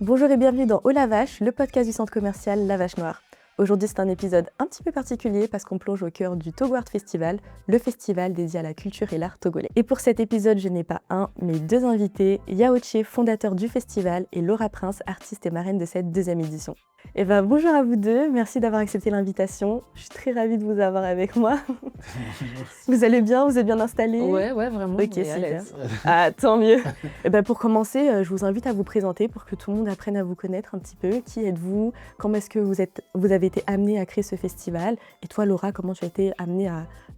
Bonjour et bienvenue dans Oh la Vache, le podcast du centre commercial La Vache Noire. Aujourd'hui, c'est un épisode un petit peu particulier parce qu'on plonge au cœur du Togo Art Festival, le festival dédié à la culture et l'art togolais. Et pour cet épisode, je n'ai pas un, mais deux invités, Yaoche, fondateur du festival, et Laura Prince, artiste et marraine de cette deuxième édition. Bonjour à vous deux, merci d'avoir accepté l'invitation. Je suis très ravie de vous avoir avec moi. Vous allez bien? Vous êtes bien installés? Ouais, vraiment. Ok, super. Ah, tant mieux. Pour commencer, je vous invite à vous présenter pour que tout le monde apprenne à vous connaître un petit peu. Qui êtes-vous? Comment est-ce que vous avez été amenée à créer ce festival? Et toi, Laura, comment tu as été amenée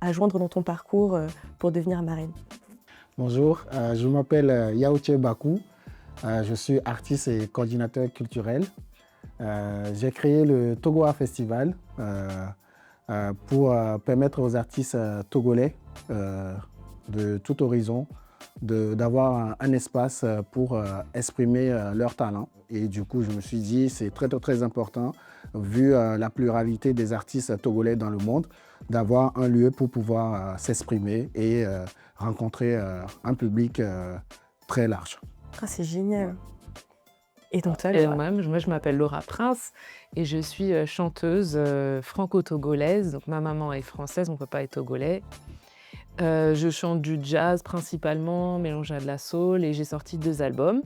à joindre dans ton parcours pour devenir marraine? Bonjour, je m'appelle Yaoche Bakou. Je suis artiste et coordinateur culturel. J'ai créé le Togo Art Festival pour permettre aux artistes togolais de tout horizon d'avoir un espace pour exprimer leur talent. Et du coup, je me suis dit c'est très important, vu la pluralité des artistes togolais dans le monde, d'avoir un lieu pour pouvoir s'exprimer et rencontrer un public très large. Ah, c'est génial. Et donc toi, Moi, je m'appelle Laura Prince et je suis chanteuse franco-togolaise. Donc ma maman est française, mon papa est togolais. Je chante du jazz principalement, mélangé à de la soul, et j'ai sorti 2 albums.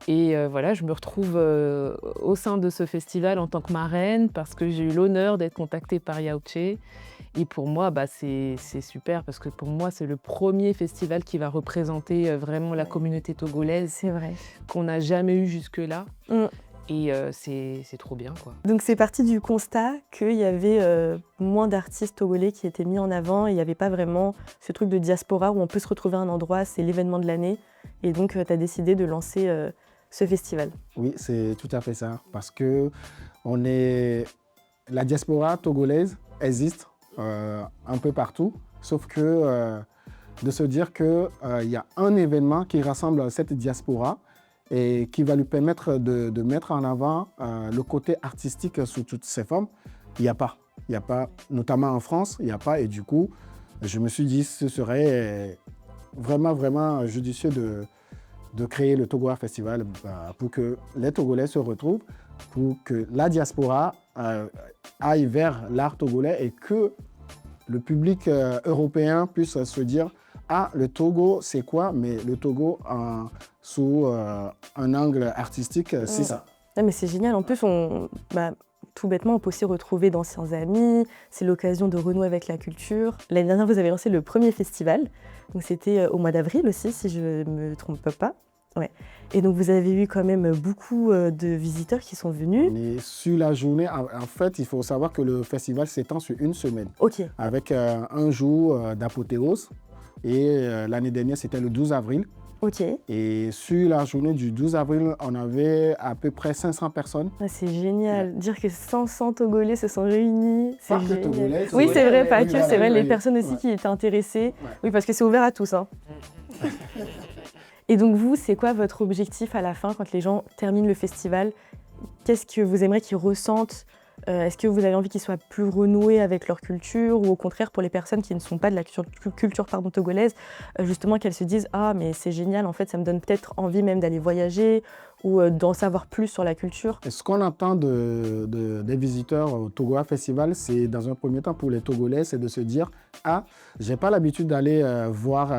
Et voilà, je me retrouve au sein de ce festival en tant que marraine parce que j'ai eu l'honneur d'être contactée par Yaoche. Et pour moi, c'est super parce que pour moi, c'est le premier festival qui va représenter vraiment la communauté togolaise. C'est vrai. Qu'on n'a jamais eu jusque-là. Et c'est trop bien, quoi. Donc c'est parti du constat qu'il y avait moins d'artistes togolais qui étaient mis en avant et il n'y avait pas vraiment ce truc de diaspora où on peut se retrouver à un endroit, c'est l'événement de l'année. Et donc tu as décidé de lancer ce festival. Oui, c'est tout à fait ça. Parce que la diaspora togolaise existe un peu partout, sauf que de se dire qu'il y a un événement qui rassemble cette diaspora et qui va lui permettre de mettre en avant le côté artistique sous toutes ses formes, il n'y a pas. Il n'y a pas, notamment en France, il n'y a pas. Et du coup, je me suis dit que ce serait vraiment judicieux de créer le Togo Art Festival pour que les Togolais se retrouvent, pour que la diaspora aille vers l'art togolais et que le public européen puisse se dire « Ah, le Togo, c'est quoi ?» Mais le Togo, sous un angle artistique, c'est ça. Ah, mais c'est génial. En plus, tout bêtement, on peut aussi retrouver d'anciens amis. C'est l'occasion de renouer avec la culture. L'année dernière, vous avez lancé le premier festival. Donc, c'était au mois d'avril aussi, si je ne me trompe pas. Ouais. Et donc, vous avez eu quand même beaucoup de visiteurs qui sont venus. Et sur la journée, en fait, il faut savoir que le festival s'étend sur une semaine. OK. Avec un jour d'apothéose. Et l'année dernière, c'était le 12 avril. OK. Et sur la journée du 12 avril, on avait à peu près 500 personnes. Ah, c'est génial. Ouais. Dire que 500 Togolais se sont réunis, c'est génial. Togolais, oui, c'est vrai, pas que, c'est vrai, les personnes aussi qui étaient intéressées. Ouais. Oui, parce que c'est ouvert à tous. Hein. Et donc vous, c'est quoi votre objectif à la fin quand les gens terminent le festival? Qu'est-ce que vous aimeriez qu'ils ressentent? Est-ce que vous avez envie qu'ils soient plus renoués avec leur culture ou au contraire pour les personnes qui ne sont pas de la culture togolaise, justement qu'elles se disent « Ah mais c'est génial, en fait ça me donne peut-être envie même d'aller voyager ou d'en savoir plus sur la culture ». Ce qu'on attend des visiteurs au Togo Art Festival, c'est dans un premier temps pour les Togolais, c'est de se dire « Ah, j'ai pas l'habitude d'aller voir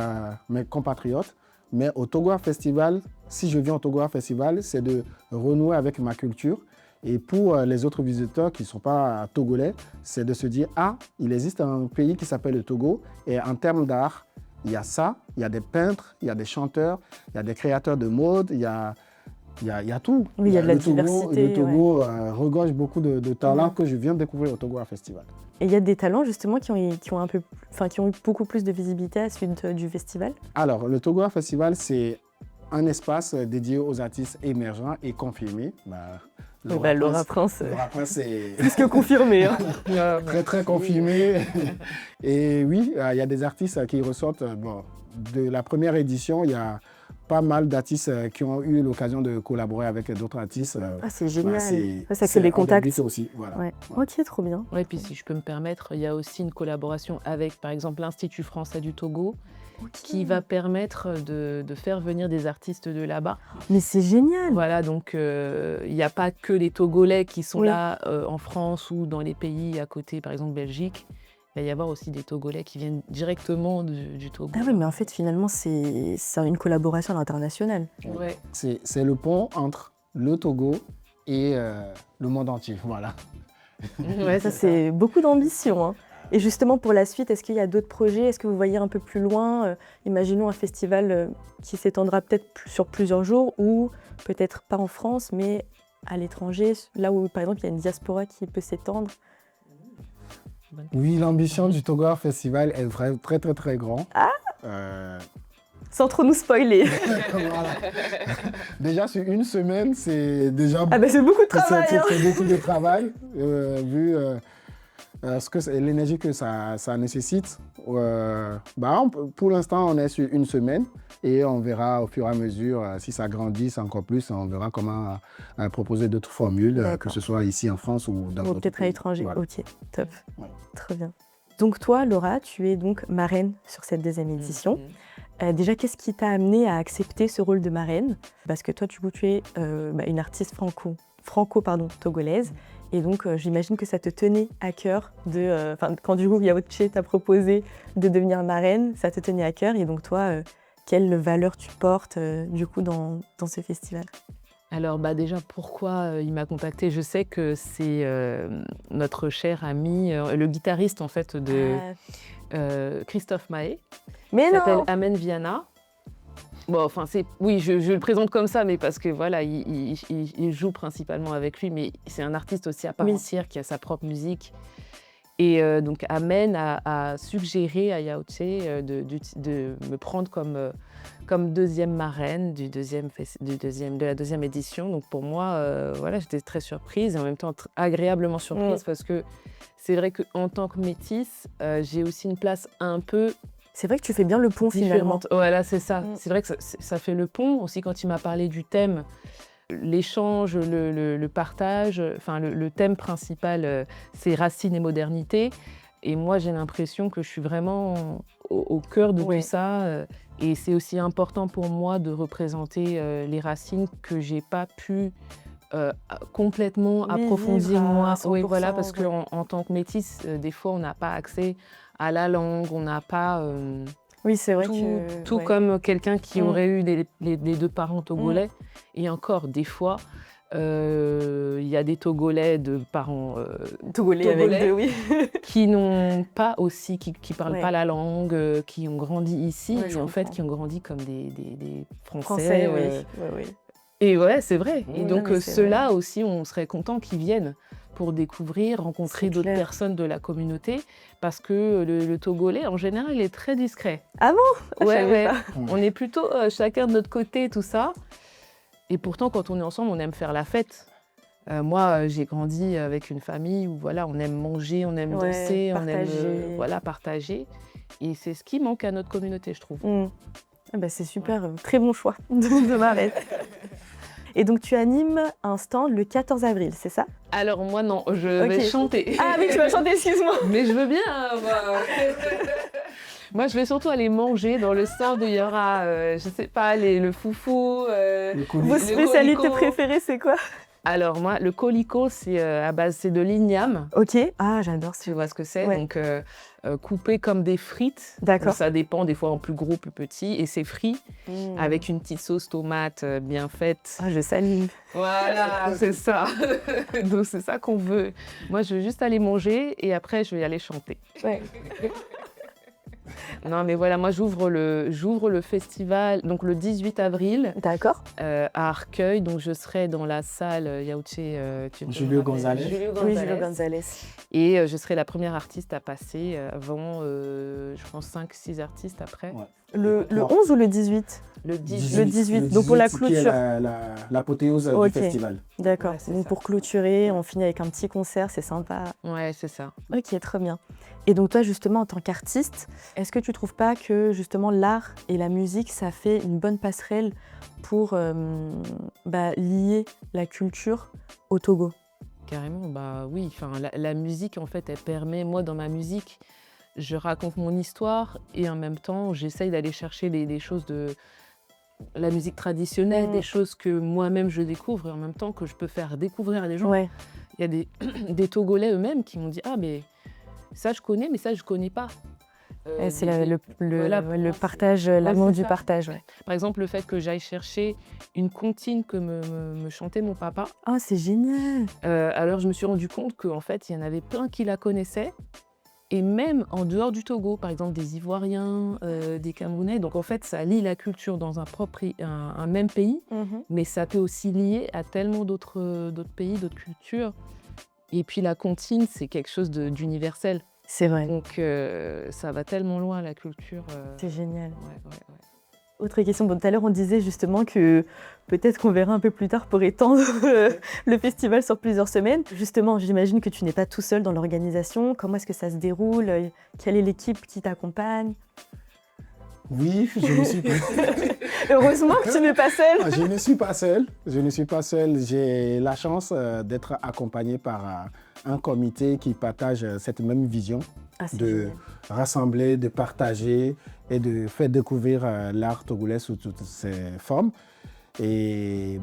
mes compatriotes ». Mais au Togo Art Festival, si je viens au Togo Art Festival, c'est de renouer avec ma culture. Et pour les autres visiteurs qui ne sont pas togolais, c'est de se dire « Ah, il existe un pays qui s'appelle le Togo. Et en termes d'art, il y a ça, il y a des peintres, il y a des chanteurs, il y a des créateurs de mode, il y a tout. » Oui, il y a de la diversité. Le Togo regorge beaucoup de talents que je viens de découvrir au Togo Art Festival. Et il y a des talents justement qui ont eu beaucoup plus de visibilité à la suite du festival? Alors, le Togo Art Festival, c'est un espace dédié aux artistes émergents et confirmés. Laura Prince est plus que confirmée. Hein. très confirmée. Et oui, il y a des artistes qui ressortent. De la première édition, il y a pas mal d'artistes qui ont eu l'occasion de collaborer avec d'autres artistes. Ah, c'est génial. Ça fait des contacts. Aussi, voilà. Ouais. Ok, trop bien. Ouais, puis si je peux me permettre, il y a aussi une collaboration avec, par exemple, l'Institut français du Togo qui va permettre de faire venir des artistes de là-bas. Mais c'est génial. Voilà, donc il n'y a pas que les Togolais qui sont là en France ou dans les pays à côté, par exemple Belgique. Il va y avoir aussi des Togolais qui viennent directement du Togo. Ah oui, mais en fait, finalement, c'est une collaboration internationale. Ouais. C'est le pont entre le Togo et le monde entier, voilà. Ouais, Ça, c'est beaucoup d'ambition, hein. Et justement, pour la suite, est-ce qu'il y a d'autres projets? Est-ce que vous voyez un peu plus loin? Imaginons un festival qui s'étendra peut-être sur plusieurs jours ou peut-être pas en France, mais à l'étranger, là où, par exemple, il y a une diaspora qui peut s'étendre. Oui, l'ambition du Togo Art Festival est très, très, très grand. Sans trop nous spoiler. Voilà. Déjà, sur une semaine, c'est déjà... Ah ben c'est beaucoup de travail. C'est beaucoup de travail, vu l'énergie que ça nécessite. Pour l'instant, on est sur une semaine et on verra au fur et à mesure si ça grandit encore plus. On verra comment proposer d'autres formules, que ce soit ici en France ou dans d'autres peut-être à pays. l'étranger. Voilà. Ok, top. Ouais. Très bien. Donc toi, Laura, tu es donc marraine sur cette deuxième édition. Déjà, qu'est-ce qui t'a amené à accepter ce rôle de marraine? Parce que toi, tu es une artiste franco-togolaise. Et donc, j'imagine que ça te tenait à cœur quand du coup Yaoundé t'a proposé de devenir marraine, ça te tenait à cœur. Et donc toi, quelle valeur tu portes du coup dans ce festival? Alors déjà, pourquoi il m'a contactée? Je sais que c'est notre cher ami, le guitariste en fait de Christophe Mahé, Mais qui s'appelle non. Amen Viana. Bon, enfin, oui, je le présente comme ça, mais parce que voilà, il joue principalement avec lui, mais c'est un artiste aussi à part entière qui a sa propre musique. Et donc Amen a suggéré à Yaoundé de me prendre comme deuxième marraine de la deuxième édition. Donc pour moi, voilà, j'étais très surprise et en même temps agréablement surprise parce que c'est vrai qu'en tant que métisse, j'ai aussi une place un peu... C'est vrai que tu fais bien le pont finalement. Voilà, c'est ça. C'est vrai que ça fait le pont aussi quand il m'a parlé du thème. L'échange, le partage, enfin le thème principal, c'est racines et modernité. Et moi, j'ai l'impression que je suis vraiment au cœur de tout ça. Et c'est aussi important pour moi de représenter les racines que j'ai pas pu complètement approfondir moi. Oui, voilà, parce qu'en tant que métisse, des fois, on n'a pas accès à la langue, on n'a pas... Oui, c'est vrai tout comme quelqu'un qui aurait eu les deux parents togolais. Et encore, des fois, il y a des Togolais de parents togolais avec deux, oui. qui n'ont pas aussi, qui parlent pas la langue, qui ont grandi ici, et en fait qui ont grandi comme des Français. Oui. Et ouais, c'est vrai. Oui, et donc ceux-là aussi, on serait content qu'ils viennent pour découvrir, rencontrer d'autres personnes de la communauté, parce que le Togolais, en général, il est très discret. Ah bon? Ouais. On est plutôt chacun de notre côté, tout ça. Et pourtant, quand on est ensemble, on aime faire la fête. Moi, j'ai grandi avec une famille où voilà, on aime manger, on aime danser, partager. On aime partager. Et c'est ce qui manque à notre communauté, je trouve. C'est super, très bon choix de marraine. Et donc, tu animes un stand le 14 avril, c'est ça? Alors moi, non, je vais chanter. Ah oui, tu vas chanter, excuse-moi. Mais je veux bien. Moi, je vais surtout aller manger. Dans le stand, il y aura, je sais pas, le foufou. Vos spécialités préférées, c'est quoi? Alors moi, le colico, c'est à base, c'est de l'igname. Ok. Ah, j'adore ça. Tu vois ce que c'est? Donc coupé comme des frites. D'accord. Ça dépend, des fois en plus gros, plus petit, et c'est frit avec une petite sauce tomate bien faite. Ah, je salive. Voilà, c'est ça. Donc c'est ça qu'on veut. Moi, je veux juste aller manger et après, je vais aller chanter. Ouais. Non, mais voilà, moi j'ouvre le festival donc le 18 avril. D'accord. À Arcueil, donc je serai dans la salle Yaoundé. Julio González. Oui, Julio González. Et je serai la première artiste à passer avant, je pense, 5-6 artistes après. Ouais. Le 11 ou le 18? Le 18. Le 18, donc pour la clôture. L'apothéose du festival. D'accord, Ouais, donc pour clôturer, on finit avec un petit concert, c'est sympa. Ouais, c'est ça. Ok, très bien. Et donc toi, justement, en tant qu'artiste, est-ce que tu trouves pas que justement l'art et la musique, ça fait une bonne passerelle pour lier la culture au Togo? Carrément, bah oui. Enfin, la musique, en fait, elle permet, moi, dans ma musique, je raconte mon histoire et en même temps, j'essaye d'aller chercher des choses de la musique traditionnelle, des choses que moi-même je découvre et en même temps que je peux faire découvrir à des gens. Ouais. Il y a des Togolais eux-mêmes qui m'ont dit « Ah, mais ça, je connais, mais ça, je connais pas. » C'est le partage, Ouais, l'amour c'est du ça. partage. Ouais. Par exemple, le fait que j'aille chercher une comptine que me chantait mon papa. Oh, c'est génial. Alors, je me suis rendu compte qu'en fait, il y en avait plein qui la connaissaient. Et même en dehors du Togo, par exemple des Ivoiriens, des Camerounais. Donc en fait, ça lie la culture dans un même pays, mais ça peut aussi lier à tellement d'autres pays, d'autres cultures. Et puis la comptine, c'est quelque chose d'universel. C'est vrai. Donc ça va tellement loin, la culture. C'est génial. Ouais. Autre question, tout à l'heure on disait justement que peut-être qu'on verra un peu plus tard pour étendre le festival sur plusieurs semaines. Justement, j'imagine que tu n'es pas tout seul dans l'organisation. Comment est-ce que ça se déroule? Quelle est l'équipe qui t'accompagne? Oui, je ne suis pas... Heureusement que tu n'es pas seul. Je ne suis pas seul. Je ne suis pas seul. J'ai la chance d'être accompagné par un comité qui partage cette même vision de génial. rassembler, de partager et de faire découvrir l'art togolais sous toutes ses formes. Et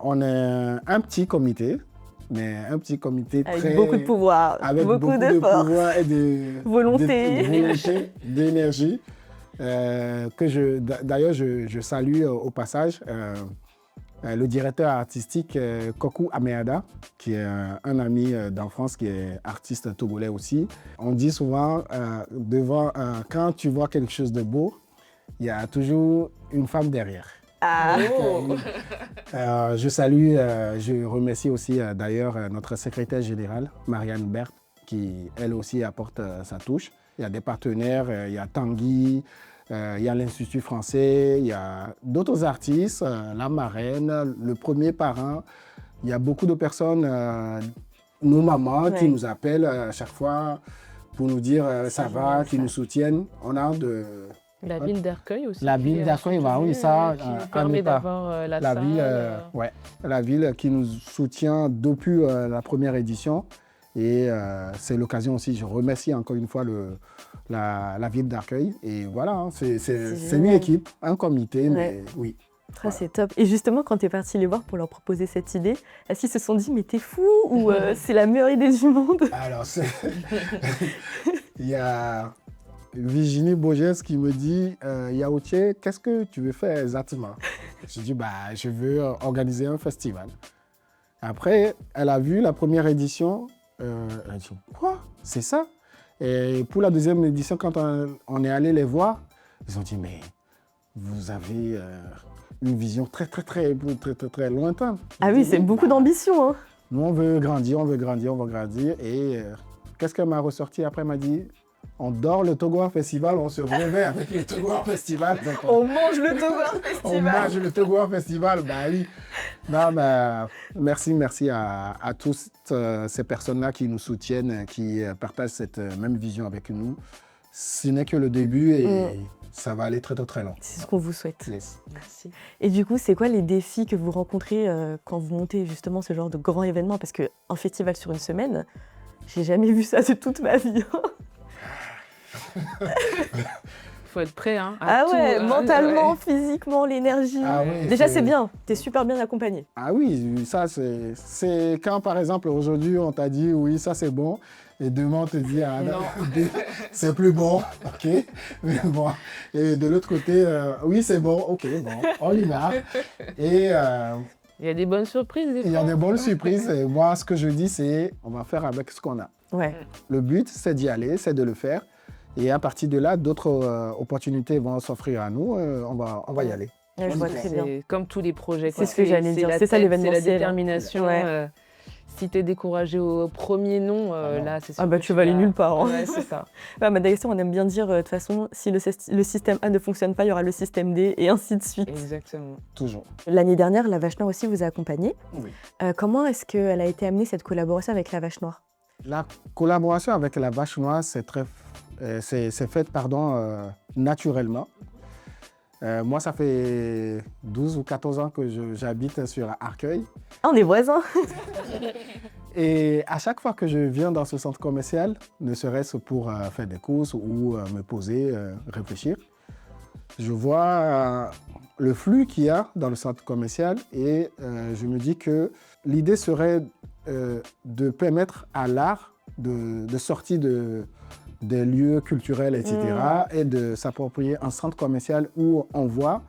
on est un petit comité, mais un petit comité avec beaucoup de pouvoir, avec beaucoup de pouvoir et de volonté, d'énergie. D'ailleurs, je salue au passage le directeur artistique Kokou Ameada, qui est un ami d'enfance, qui est artiste togolais aussi. On dit souvent, quand tu vois quelque chose de beau, il y a toujours une femme derrière. Je salue, je remercie aussi d'ailleurs notre secrétaire générale, Marianne Berthe, qui elle aussi apporte sa touche. Il y a des partenaires, il y a Tanguy, il y a l'Institut français, il y a d'autres artistes, la marraine, le premier parrain. Il y a beaucoup de personnes, nos mamans, qui nous appellent à chaque fois pour nous dire ça va, qui nous soutiennent. On a la ville d'accueil aussi. La ville d'accueil, oui, ça. Qui nous permet d'avoir la salle. La ville qui nous soutient depuis la première édition. Et c'est l'occasion aussi, je remercie encore une fois la ville d'accueil. Et voilà, c'est une équipe, un comité, mais oui. Voilà. C'est top. Et justement, quand tu es parti les voir pour leur proposer cette idée, est-ce qu'ils se sont dit « mais t'es fou » ou c'est la meilleure idée du monde? Alors, il y a Virginie Bogès qui me dit « Yaoutié, qu'est-ce que tu veux faire exactement ?» Je dis « je veux organiser un festival. » Après, elle a vu la première édition. Elle a dit « Quoi? C'est ça ?» Et pour la deuxième édition, quand on est allé les voir, ils ont dit « Mais vous avez une vision très lointaine. » Ah oui, c'est beaucoup d'ambition. Hein. Nous, on veut grandir. Et qu'est-ce qu'elle m'a ressorti après? Elle m'a dit « On dort le Togo Art Festival, on se réveille avec le Togo Art Festival. » On mange le Togo Art Festival. On mange le Togo Art Festival, oui. Non, merci à toutes ces personnes-là qui nous soutiennent, qui partagent cette même vision avec nous. Ce n'est que le début et ça va aller très loin. C'est ce qu'on vous souhaite. Yes. Merci. Et du coup, c'est quoi les défis que vous rencontrez quand vous montez justement ce genre de grand événement? Parce qu'un festival sur une semaine, j'ai jamais vu ça de toute ma vie. Faut être prêt, hein. Mentalement, physiquement, l'énergie. Déjà, c'est bien. T'es super bien accompagné. Ah oui, ça, c'est quand, par exemple, aujourd'hui, on t'a dit, oui, ça, c'est bon. Et demain, on te dit, c'est plus bon. OK. Mais bon. Et de l'autre côté, oui, c'est bon. OK, bon, on y va. Et il y a des bonnes surprises. Il y a des bonnes surprises. Et moi, ce que je dis, c'est on va faire avec ce qu'on a. Ouais. Le but, c'est d'y aller, c'est de le faire. Et à partir de là, d'autres opportunités vont s'offrir à nous. On va y aller. Ouais, je vois très bien. Comme tous les projets. C'est ce que j'allais dire. C'est ça l'événementiel. C'est la détermination. Ouais. Si tu es découragé au premier nom, là, c'est sûr. Tu vas aller nulle part. Hein. Ouais, c'est ça. D'ailleurs, on aime bien dire, de toute façon, si le système A ne fonctionne pas, il y aura le système D et ainsi de suite. Exactement. Toujours. L'année dernière, La Vache Noire aussi vous a accompagné. Oui. Comment est-ce qu'elle a été amenée, cette collaboration avec La Vache Noire? La collaboration avec La Vache Noire, c'est fait naturellement. Moi, ça fait 12 ou 14 ans que j'habite sur Arcueil. Ah, on est voisins. Et à chaque fois que je viens dans ce centre commercial, ne serait-ce pour faire des courses ou me poser, réfléchir, je vois le flux qu'il y a dans le centre commercial et je me dis que l'idée serait de permettre à l'art de sortir des lieux culturels, etc. et de s'approprier un centre commercial où on voit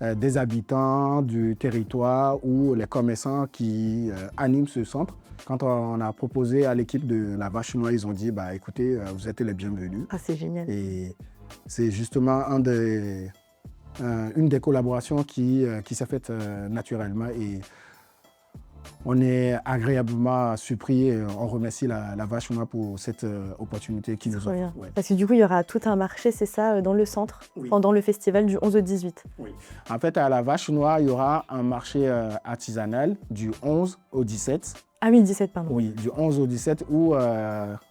des habitants du territoire ou les commerçants qui animent ce centre. Quand on a proposé à l'équipe de la Vache Noire, ils ont dit bah, écoutez, vous êtes les bienvenus. Ah, c'est génial. Et c'est justement une des collaborations qui s'est faite naturellement. Et on est agréablement surpris et on remercie la Vache Noire pour cette opportunité qu'ils nous offrent. Ouais. Parce que du coup, il y aura tout un marché, c'est ça, dans le centre, pendant le festival du 11 au 18. Oui. En fait, à la Vache Noire, il y aura un marché artisanal du 11 au 17. Ah oui, 17, pardon. Oui, du 11 au 17 où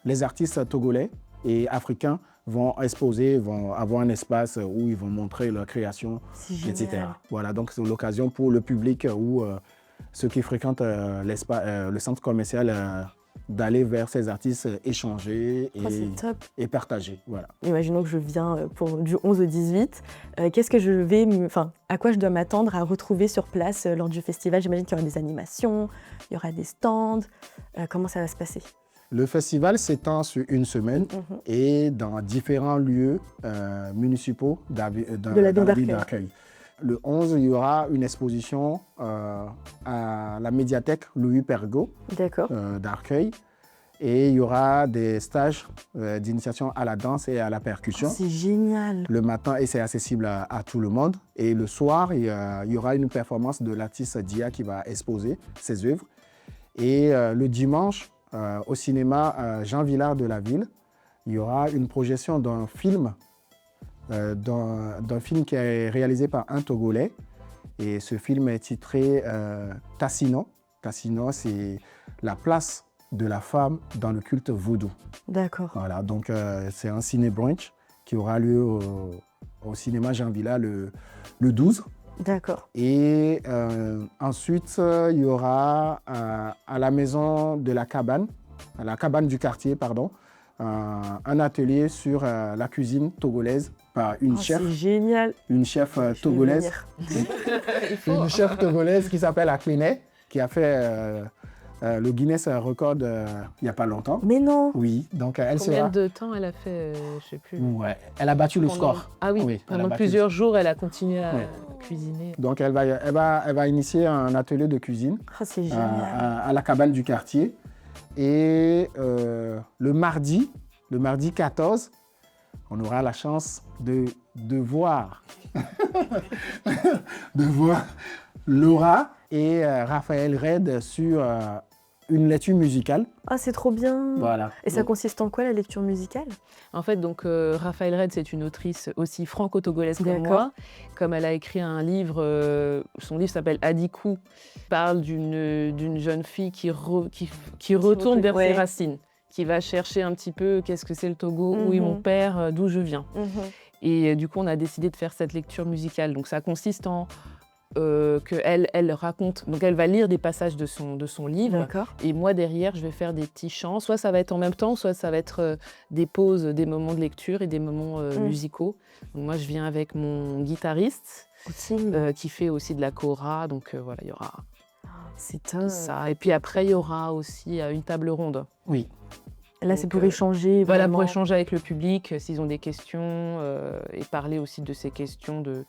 les artistes togolais et africains vont exposer, vont avoir un espace où ils vont montrer leur création, etc. Voilà, donc c'est l'occasion pour le public ou ceux qui fréquentent le centre commercial d'aller vers ces artistes, échanger et partager. Voilà. Imaginons que je viens du 11 au 18. Qu'est-ce que à quoi je dois m'attendre à retrouver sur place lors du festival? J'imagine qu'il y aura des animations, il y aura des stands. Comment ça va se passer? Le festival s'étend sur une semaine et dans différents lieux municipaux de la ville d'Arcueil. Le 11, il y aura une exposition à la médiathèque Louis Pergaud d'Arcueil. Et il y aura des stages d'initiation à la danse et à la percussion. C'est génial! Le matin, et c'est accessible à tout le monde. Et le soir, il y aura une performance de l'artiste Dia qui va exposer ses œuvres. Et le dimanche, au cinéma Jean Villard de la Ville, il y aura une projection d'un film qui est réalisé par un Togolais. Et ce film est titré Tassino. Tassino, c'est la place de la femme dans le culte vaudou. D'accord. Voilà, donc c'est un ciné-brunch qui aura lieu au cinéma Jean Villard le 12. D'accord. Et ensuite, il y aura à la maison de la cabane, à la cabane du quartier, pardon, un atelier sur la cuisine togolaise par une chef. C'est génial. Une chef togolaise. Une chef togolaise qui s'appelle Akline, qui a fait le Guinness Record il n'y a pas longtemps. Mais non. Oui, donc elle Combien de temps elle a fait, je sais plus. Ouais, elle a battu le score. Ah oui, pendant plusieurs jours, elle a continué à cuisiner. Donc elle va initier un atelier de cuisine c'est génial. À la cabane du quartier. Et le mardi 14, on aura la chance de voir Laura et Raphaël Red sur une lecture musicale. Ah, c'est trop bien. Voilà. Et ça consiste en quoi, la lecture musicale? En fait, donc Raphaël Red, c'est une autrice aussi franco-togolaise comme moi. Comme elle a écrit un livre, son livre s'appelle Adikou, parle d'une jeune fille qui retourne vers ses racines, qui va chercher un petit peu qu'est-ce que c'est le Togo, où est mon père, d'où je viens. Et du coup, on a décidé de faire cette lecture musicale. Donc ça consiste en qu'elle raconte, donc elle va lire des passages de son livre, et moi derrière je vais faire des petits chants, soit ça va être en même temps, soit ça va être des pauses, des moments de lecture et des moments musicaux. Donc moi je viens avec mon guitariste qui fait aussi de la kora, donc voilà, il y aura ça. Et puis après il y aura aussi une table ronde. Oui. Là, c'est pour échanger. Voilà, pour échanger avec le public s'ils ont des questions et parler aussi de ces questions de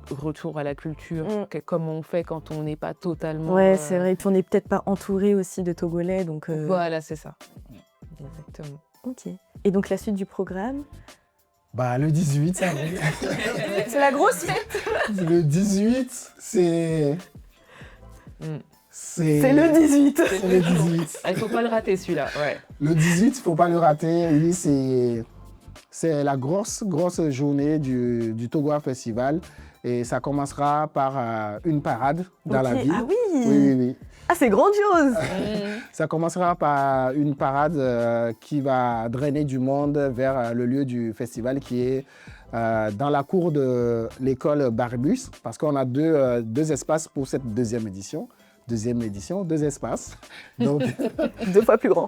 retour à la culture, comment on fait quand on n'est pas totalement... Ouais, c'est vrai. Et puis on n'est peut-être pas entouré aussi de Togolais, donc... Voilà, c'est ça. Exactement. Ok. Et donc la suite du programme? Bah, le 18, ça arrive. C'est la grosse fête. Le 18, c'est... C'est le 18. C'est le 18. Il ne faut pas le rater, celui-là. Ouais. Le 18, il ne faut pas le rater. Oui, c'est la grosse journée du Togo Art Festival. Et ça commencera par une parade dans la ville. Ah oui. Oui. Ah, c'est grandiose. Ça commencera par une parade qui va drainer du monde vers le lieu du festival qui est dans la cour de l'école Barbus, parce qu'on a deux espaces pour cette deuxième édition. deuxième édition, 2 espaces. Donc, 2 fois plus grand.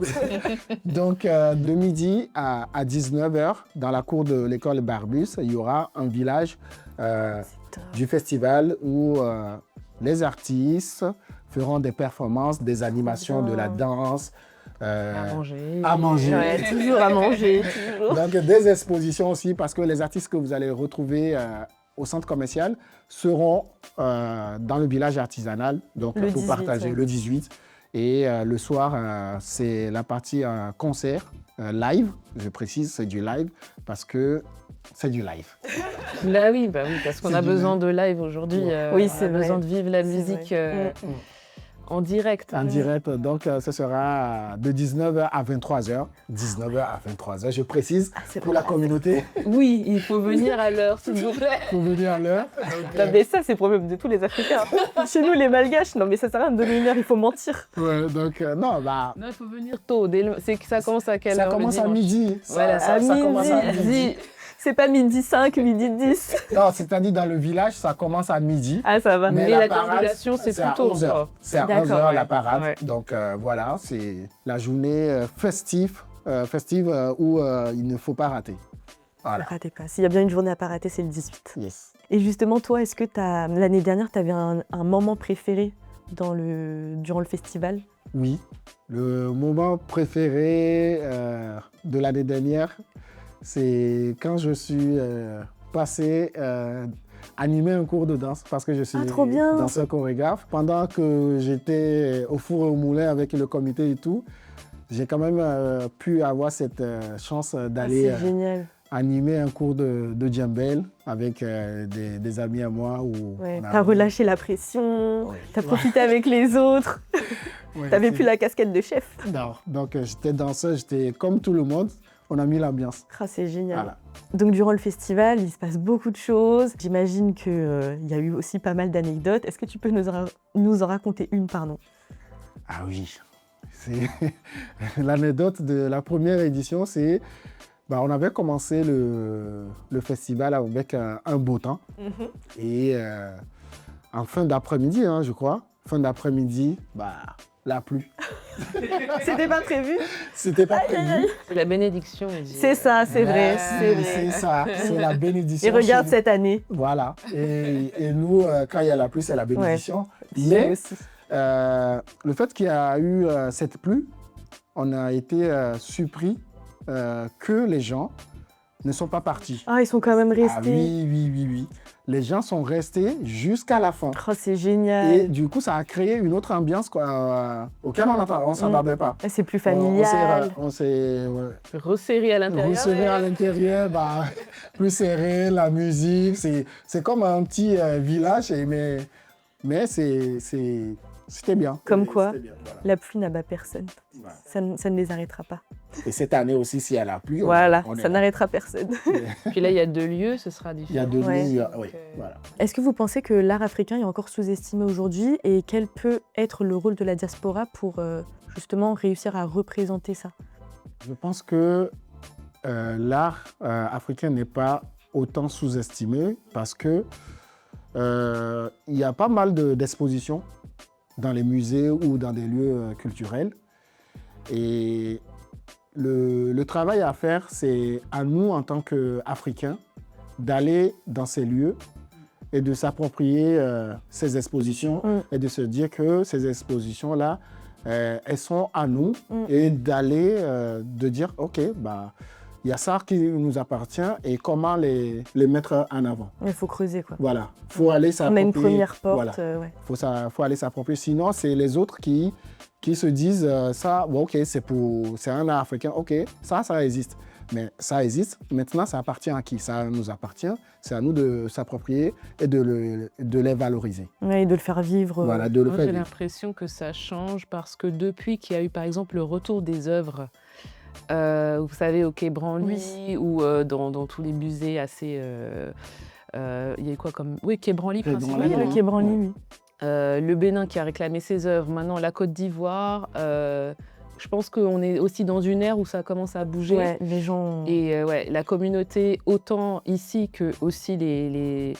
donc de midi à 19h, dans la cour de l'école Barbus, il y aura un village du festival où les artistes feront des performances, des animations, de la danse. À manger. À manger. Ouais, toujours à manger, toujours. Donc des expositions aussi, parce que les artistes que vous allez retrouver au centre commercial seront dans le village artisanal, donc Le pour 18, partager ouais. le 18. Et le soir, c'est la partie concert live, je précise, c'est du live, parce que c'est du live. Là, oui, parce qu'on C'est a du besoin live. de live aujourd'hui. Oui, on c'est a besoin vrai. de vivre la C'est musique vrai. en direct. En direct, donc ce sera de 19h à 23h. 19h à 23h, je précise, c'est pour vrai. la communauté, Oui, il faut venir à l'heure, s'il vous plaît. pour venir à l'heure. Non, mais ça, c'est le problème de tous les Africains. Chez nous, les Malgaches, non, mais ça sert à rien de donner une heure, il faut mentir. Ouais, donc non, bah, Non, il faut venir tôt. C'est que ça commence à quelle ça heure le commence à dimanche? midi. Voilà, ça commence à midi. midi. C'est pas midi 5, midi 10. Non, c'est-à-dire dans le village, ça commence à midi. Ah, ça va. Mais la déambulation, c'est à plus tôt, 11h. quoi. C'est à D'accord, 11h la ouais. parade. Ouais. Donc voilà, c'est la journée festive où il ne faut pas rater. Ne Voilà. ratez pas. S'il y a bien une journée à pas rater, c'est le 18. Yes. Et justement, toi, est-ce que l'année dernière, tu avais un moment préféré durant le festival? Oui, le moment préféré de l'année dernière, c'est quand je suis passé animer un cours de danse parce que je suis trop bien. danseur chorégraphe. Pendant que j'étais au four et au moulin avec le comité et tout, j'ai quand même pu avoir cette chance d'aller C'est génial. animer un cours de djembel avec des amis à moi. Ouais. T'as relâché la pression, Ouais. t'as profité avec les autres, Ouais, t'avais c'est- plus la casquette de chef. Non, donc j'étais danseur, j'étais comme tout le monde. On a mis l'ambiance. Ah, c'est génial. Voilà. Donc durant le festival, il se passe beaucoup de choses. J'imagine qu'il y a eu aussi pas mal d'anecdotes. Est-ce que tu peux nous en raconter une, pardon? Ah oui, c'est l'anecdote de la première édition, c'est on avait commencé le festival avec un beau temps et en fin d'après-midi, hein, je crois, fin d'après-midi, la pluie. C'était pas prévu? C'était pas prévu. C'est la bénédiction. il dit. C'est ça, c'est vrai, c'est vrai. C'est ça, c'est la bénédiction. Et regarde chez cette année. nous. Voilà. Et nous, quand il y a la pluie, c'est la bénédiction. Chez Mais nous aussi. le fait qu'il y a eu cette pluie, on a été surpris que les gens ne sont pas partis. Ah, ils sont quand même restés. Ah oui. Les gens sont restés jusqu'à la fin. Oh, c'est génial. Et du coup, ça a créé une autre ambiance auquel on ne s'attendait pas. C'est plus familial. On s'est Resserré à l'intérieur. resserré à l'intérieur, plus serré, la musique. C'est comme un petit village, mais c'était bien. Comme quoi, C'était bien, voilà. la pluie n'abat personne. Voilà. Ça ne les arrêtera pas. Et cette année aussi, si elle a plu, Voilà, on est ça là. n'arrêtera personne. Puis là, il y a 2 lieux, ce sera différent. Il y a deux Ouais. lignes, oui, voilà. Est-ce que vous pensez que l'art africain est encore sous-estimé aujourd'hui et quel peut être le rôle de la diaspora pour justement réussir à représenter ça? Je pense que l'art africain n'est pas autant sous-estimé parce que il y a pas mal d'expositions dans les musées ou dans des lieux culturels. Et le travail à faire, c'est à nous, en tant qu'Africains, d'aller dans ces lieux et de s'approprier ces expositions et de se dire que ces expositions-là, elles sont à nous et d'aller, de dire, OK, il y a ça qui nous appartient et comment les mettre en avant. Il faut creuser, quoi. Voilà, il faut aller On a s'approprier. une première porte. Voilà. Ouais. Faut aller s'approprier. Sinon, c'est les autres qui se disent ça, OK, c'est un art africain, OK, ça existe. Mais ça existe, maintenant ça appartient à qui? Ça nous appartient, c'est à nous de s'approprier et de les valoriser. Ouais, et de le faire vivre. Voilà, de le Moi, faire j'ai vivre. l'impression que ça change parce que depuis qu'il y a eu, par exemple, le retour des œuvres, vous savez, au Quai Branly ou dans tous les musées assez... il y a eu quoi comme... Oui, Quai Branly Quai principalement. Branly, Oui, le Quai Branly, oui. Le Bénin qui a réclamé ses œuvres, maintenant la Côte d'Ivoire, je pense qu'on est aussi dans une ère où ça commence à bouger. Ouais, les gens... Et la communauté, autant ici que aussi les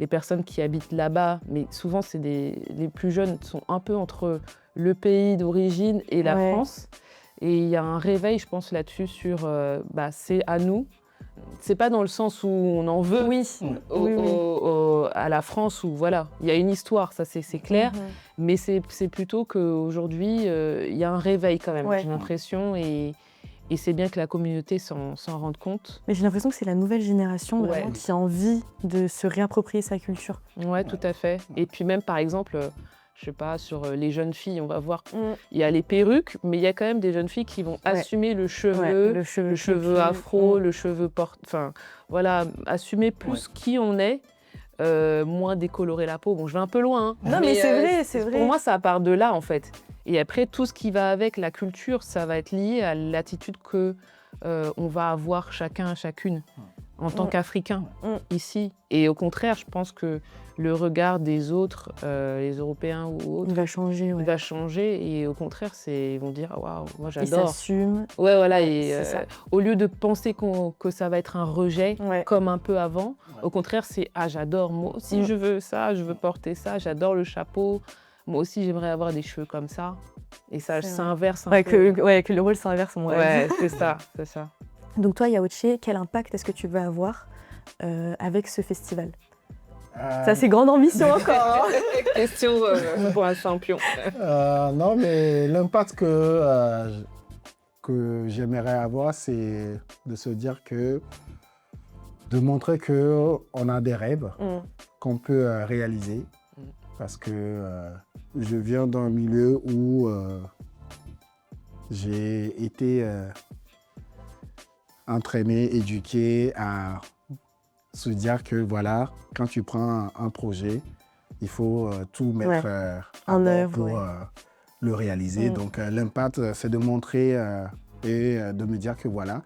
personnes qui habitent là-bas, mais souvent les plus jeunes sont un peu entre le pays d'origine et la France. Et il y a un réveil, je pense, là-dessus sur c'est à nous. C'est pas dans le sens où on en veut à la France, où voilà, il y a une histoire, ça c'est clair, mais c'est plutôt qu'aujourd'hui, il y a un réveil quand même, j'ai l'impression, et c'est bien que la communauté s'en rende compte. Mais j'ai l'impression que c'est la nouvelle génération vraiment qui a envie de se réapproprier sa culture. Ouais, tout à fait. Et puis même, par exemple, je sais pas, sur les jeunes filles, on va voir, il y a les perruques, mais il y a quand même des jeunes filles qui vont assumer le cheveu, le cheveu afro, le cheveu enfin, voilà, assumer plus qui on est, moins décolorer la peau. Bon, je vais un peu loin, hein, non, mais c'est vrai, c'est vrai. Pour moi, ça part de là, en fait. Et après, tout ce qui va avec la culture, ça va être lié à l'attitude que on va avoir chacun, chacune, en tant qu'Africain, ici. Et au contraire, je pense que le regard des autres, les Européens ou autres, il va changer. Il va changer, et au contraire, ils vont dire « Waouh, moi j'adore ». Ils s'assument. Ouais, voilà, et au lieu de penser que ça va être un rejet, comme un peu avant, au contraire, c'est « Ah, j'adore, moi aussi je veux ça, je veux porter ça, j'adore le chapeau, moi aussi j'aimerais avoir des cheveux comme ça ». Et ça s'inverse un peu. Que le rôle s'inverse, mon rêve. Ouais, c'est ça, c'est ça. Donc toi, Yaoche, quel impact est-ce que tu veux avoir avec ce festival? Ça, c'est grande ambition encore. Question pour un champion. Non, mais l'impact que j'aimerais avoir, c'est de se dire de montrer qu'on a des rêves qu'on peut réaliser. Parce que je viens d'un milieu où j'ai été entraîné, éduqué à se dire que voilà, quand tu prends un projet, il faut tout mettre en œuvre pour le réaliser. Donc l'impact, c'est de montrer et de me dire que voilà,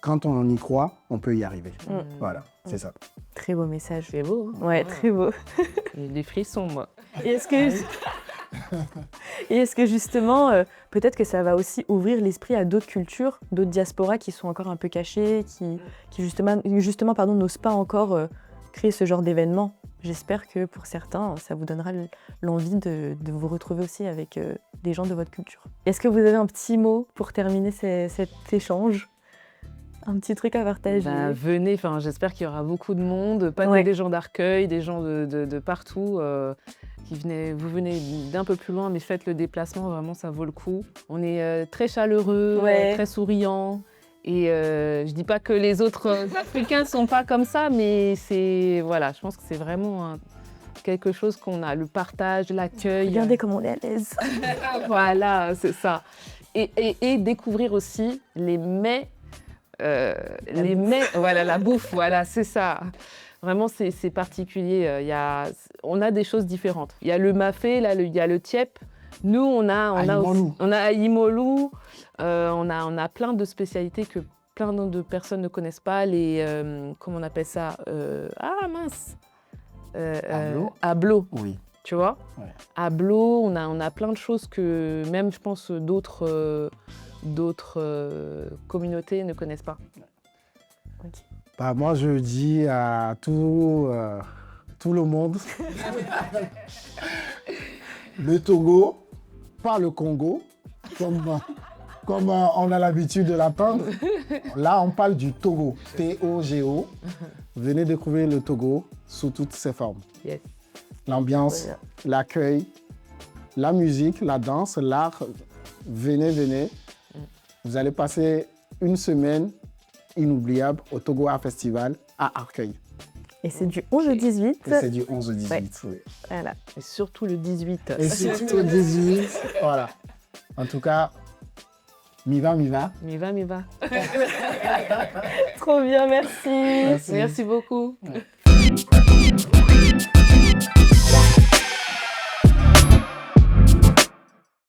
quand on y croit, on peut y arriver. Voilà, c'est ça. Très beau message. C'est beau. Hein. Ouais, très beau. J'ai des frissons, moi. Et est-ce que justement, peut-être que ça va aussi ouvrir l'esprit à d'autres cultures, d'autres diasporas qui sont encore un peu cachées, qui justement n'osent pas encore créer ce genre d'événement. J'espère que pour certains, ça vous donnera l'envie de vous retrouver aussi avec des gens de votre culture. Est-ce que vous avez un petit mot pour terminer cet échange ? Un petit truc à partager. Venez, j'espère qu'il y aura beaucoup de monde, pas que des gens d'Arcueil, des gens de partout. Vous venez d'un peu plus loin, mais faites le déplacement, vraiment ça vaut le coup. On est très chaleureux, très souriants. Et je dis pas que les autres Africains sont pas comme ça, mais je pense que c'est vraiment quelque chose qu'on a, le partage, l'accueil. Regardez comme on est à l'aise. Voilà, c'est ça. Et découvrir aussi les mets. Voilà, la bouffe, voilà, c'est ça. Vraiment, c'est particulier. On a des choses différentes. Il y a le mafé, là, il y a le tiep. Nous, on a Aïmolou. On a plein de spécialités que plein de personnes ne connaissent pas. Comment on appelle ça? Ablo. Oui. Tu vois? Ouais. Ablo, on a plein de choses que même, je pense, d'autres communautés ne connaissent pas. Okay. Moi, je dis à tout le monde, le Togo, pas le Congo, comme on a l'habitude de l'entendre. Là, on parle du Togo, T-O-G-O. Venez découvrir le Togo sous toutes ses formes. Yes. L'ambiance, l'accueil, la musique, la danse, l'art. Venez. Vous allez passer une semaine inoubliable au Togo Art Festival à Arcueil. Et c'est du 11 au 18. Et c'est du 11 au 18, oui. Voilà. Et surtout le 18. Et surtout le 18, voilà. En tout cas, mi va. Mi va. Trop bien, merci. Merci beaucoup. Ouais.